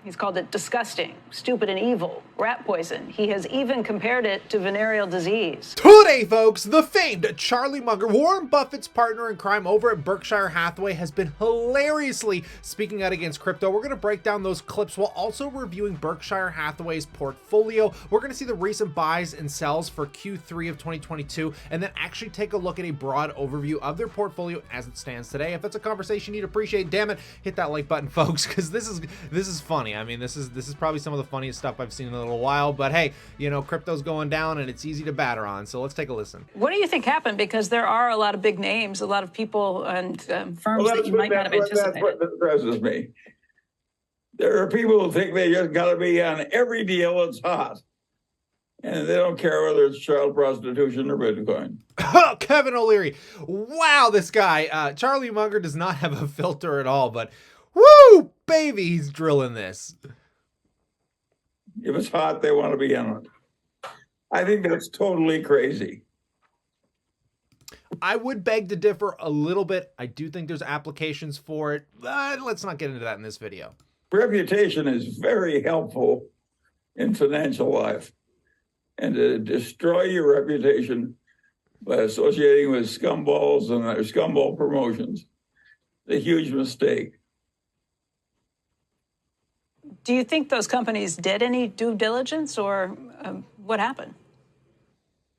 He's called it disgusting, stupid, and evil, rat poison. He has even compared it to venereal disease. Today, folks, the famed Charlie Munger, Warren Buffett's partner in crime over at Berkshire Hathaway, has been hilariously speaking out against crypto. We're going to break down those clips while also reviewing Berkshire Hathaway's portfolio. We're going to see the recent buys and sells for Q3 of 2022, and then actually take a look at a broad overview of their portfolio as it stands today. If that's a conversation you'd appreciate, damn it, hit that like button, folks, because this is funny. I mean, this is probably some of the funniest stuff I've seen in a little while, but hey, you know, crypto's going down and it's easy to batter on, so let's take a listen. What do you think happened? Because there are a lot of big names, a lot of people and firms that you might not have anticipated. That's what impresses me. There are people who think they just got to be on every deal that's hot, and they don't care whether it's child prostitution or Bitcoin. Kevin O'Leary. Wow, this guy. Charlie Munger does not have a filter at all, but woo, baby, he's drilling this. If it's hot, they want to be in it. I think that's totally crazy. I would beg to differ a little bit. I do think there's applications for it, but let's not get into that in this video. Reputation is very helpful in financial life. And to destroy your reputation by associating with scumballs and their scumball promotions is a huge mistake. Do you think those companies did any due diligence, or what happened?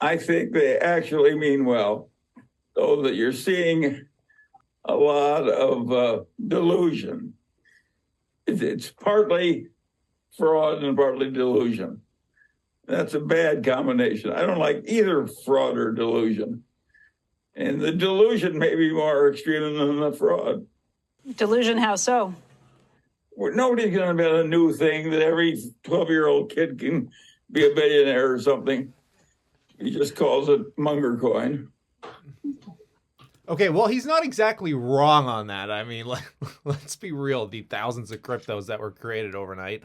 I think they actually mean well, though that you're seeing a lot of delusion. It's partly fraud and partly delusion. That's a bad combination. I don't like either fraud or delusion. And the delusion may be more extreme than the fraud. Delusion, how so? Nobody's going to invent a new thing that every 12-year-old kid can be a billionaire or something. He just calls it Munger coin. Okay, well, he's not exactly wrong on that. I mean, let's be real. The thousands of cryptos that were created overnight.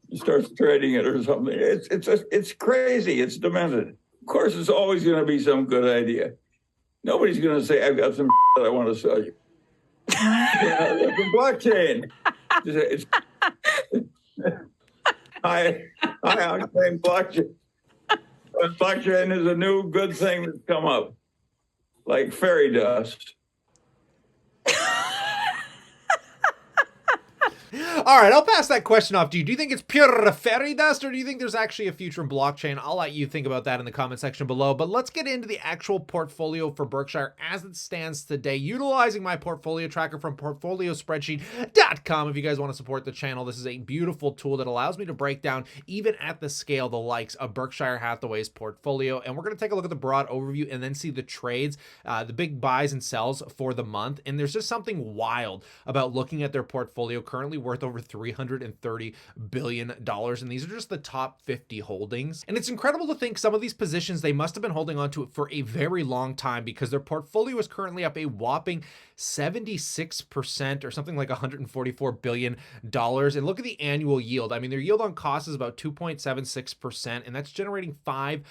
He starts trading it or something. It's crazy. It's demented. Of course, it's always going to be some good idea. Nobody's going to say, I've got some that I want to sell you. The blockchain. It's high octane blockchain. Blockchain is a new good thing that's come up, like fairy dust. All right, I'll pass that question off to you. Do you think it's pure fairy dust, or do you think there's actually a future in blockchain? I'll let you think about that in the comment section below, but let's get into the actual portfolio for Berkshire as it stands today, utilizing my portfolio tracker from portfoliospreadsheet.com. If you guys want to support the channel, this is a beautiful tool that allows me to break down, even at the scale, the likes of Berkshire Hathaway's portfolio, and we're going to take a look at the broad overview and then see the trades, the big buys and sells for the month, and there's just something wild about looking at their portfolio, currently worth over $330 billion, and these are just the top 50 holdings. And it's incredible to think some of these positions they must have been holding on to it for a very long time, because their portfolio is currently up a whopping 76% or something like $144 billion. And look at the annual yield. I mean, their yield on cost is about 2.76%, and that's generating $5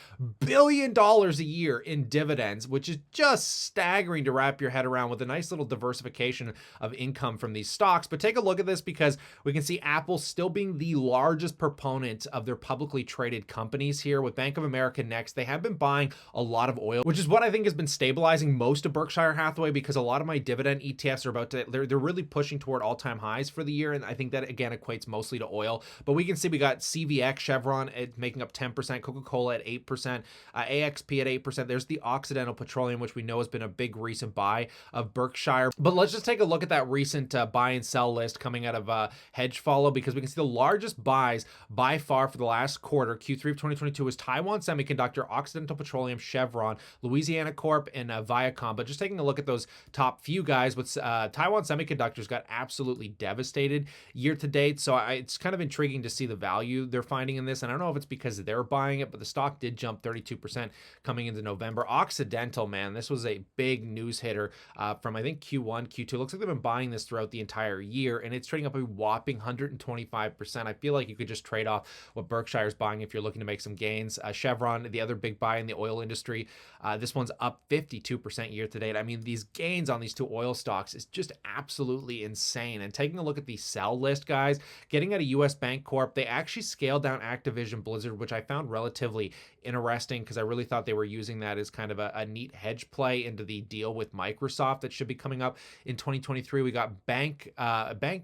billion a year in dividends, which is just staggering to wrap your head around, with a nice little diversification of income from these stocks. But take a look at this, because we can see Apple still being the largest proponent of their publicly traded companies here, with Bank of America next. They have been buying a lot of oil, which is what I think has been stabilizing most of Berkshire Hathaway, because a lot of my dividend ETFs are about to, they're really pushing toward all-time highs for the year, and I think that again equates mostly to oil. But we can see we got CVX, Chevron making up 10%, Coca-Cola at 8%, AXP at 8%. There's the Occidental Petroleum, which we know has been a big recent buy of Berkshire. But let's just take a look at that recent buy and sell list coming out of Hedge Follow, because we can see the largest buys by far for the last quarter, Q3 of 2022, was Taiwan Semiconductor, Occidental Petroleum, Chevron, Louisiana Corp, and Viacom. But just taking a look at those top few guys, with Taiwan Semiconductors got absolutely devastated year to date. So it's kind of intriguing to see the value they're finding in this. And I don't know if it's because they're buying it, but the stock did jump 32% coming into November. Occidental, man, this was a big news hitter from I think Q1, Q2. Looks like they've been buying this throughout the entire year, and it's trading up a whopping 125%. I feel like you could just trade off what Berkshire's buying if you're looking to make some gains. Chevron, the other big buy in the oil industry, this one's up 52% year to date. I mean, these gains on these two oil stocks is just absolutely insane. And taking a look at the sell list, guys, getting at a US Bank Corp, they actually scaled down Activision Blizzard, which I found relatively interesting because I really thought they were using that as kind of a neat hedge play into the deal with Microsoft that should be coming up in 2023. We got Bank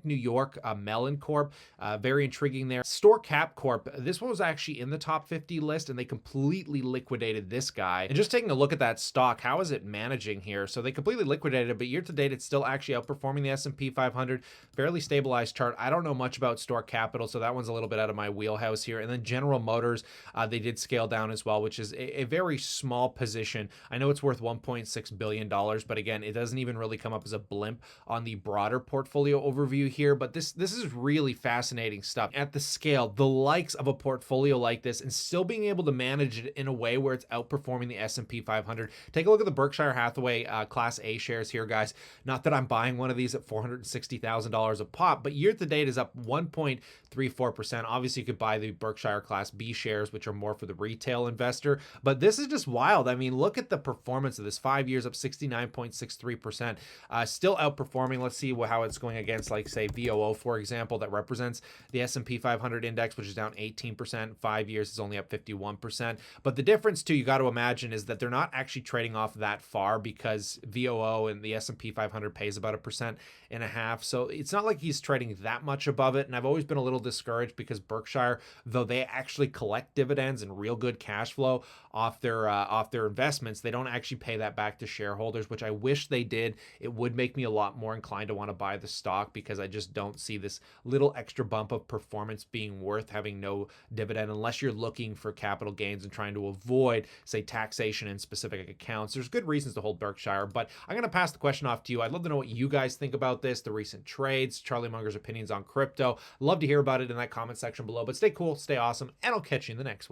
New York, Mellon Corp, very intriguing there. Store Cap Corp, this one was actually in the top 50 list and they completely liquidated this guy. And just taking a look at that stock, how is it managing here? So they completely liquidated it, but year to date, it's still actually outperforming the S&P 500, fairly stabilized chart. I don't know much about Store Capital, so that one's a little bit out of my wheelhouse here. And then General Motors, they did scale down as well, which is a very small position. I know it's worth $1.6 billion, but again, it doesn't even really come up as a blimp on the broader portfolio overview here. But this is really fascinating stuff. At the scale, the likes of a portfolio like this and still being able to manage it in a way where it's outperforming the S&P 500. Take a look at the Berkshire Hathaway Class A shares here, guys. Not that I'm buying one of these at $460,000 a pop, but year to date is up 1.34%. Obviously, you could buy the Berkshire Class B shares, which are more for the retail investor, but this is just wild. I mean, look at the performance of this. 5 years up 69.63%, still outperforming. Let's see how it's going against, like, say, VOO, for example, that represents the S&P 500 index, which is down 18%. 5 years is only up 51%. But the difference, too, you got to imagine, is that they're not actually trading off that far because VOO and the S&P 500 pays about 1.5%. So it's not like he's trading that much above it. And I've always been a little discouraged because Berkshire, though they actually collect dividends and real good cash flow off their investments, they don't actually pay that back to shareholders, which I wish they did. It would make me a lot more inclined to want to buy the stock because I just don't see this little extra bump of performance being worth having no dividend unless you're looking for capital gains and trying to avoid, say, taxation in specific accounts. There's good reasons to hold Berkshire, but I'm going to pass the question off to you. I'd love to know what you guys think about this, the recent trades, Charlie Munger's opinions on crypto. Love to hear about it in that comment section below, but stay cool, stay awesome, and I'll catch you in the next one.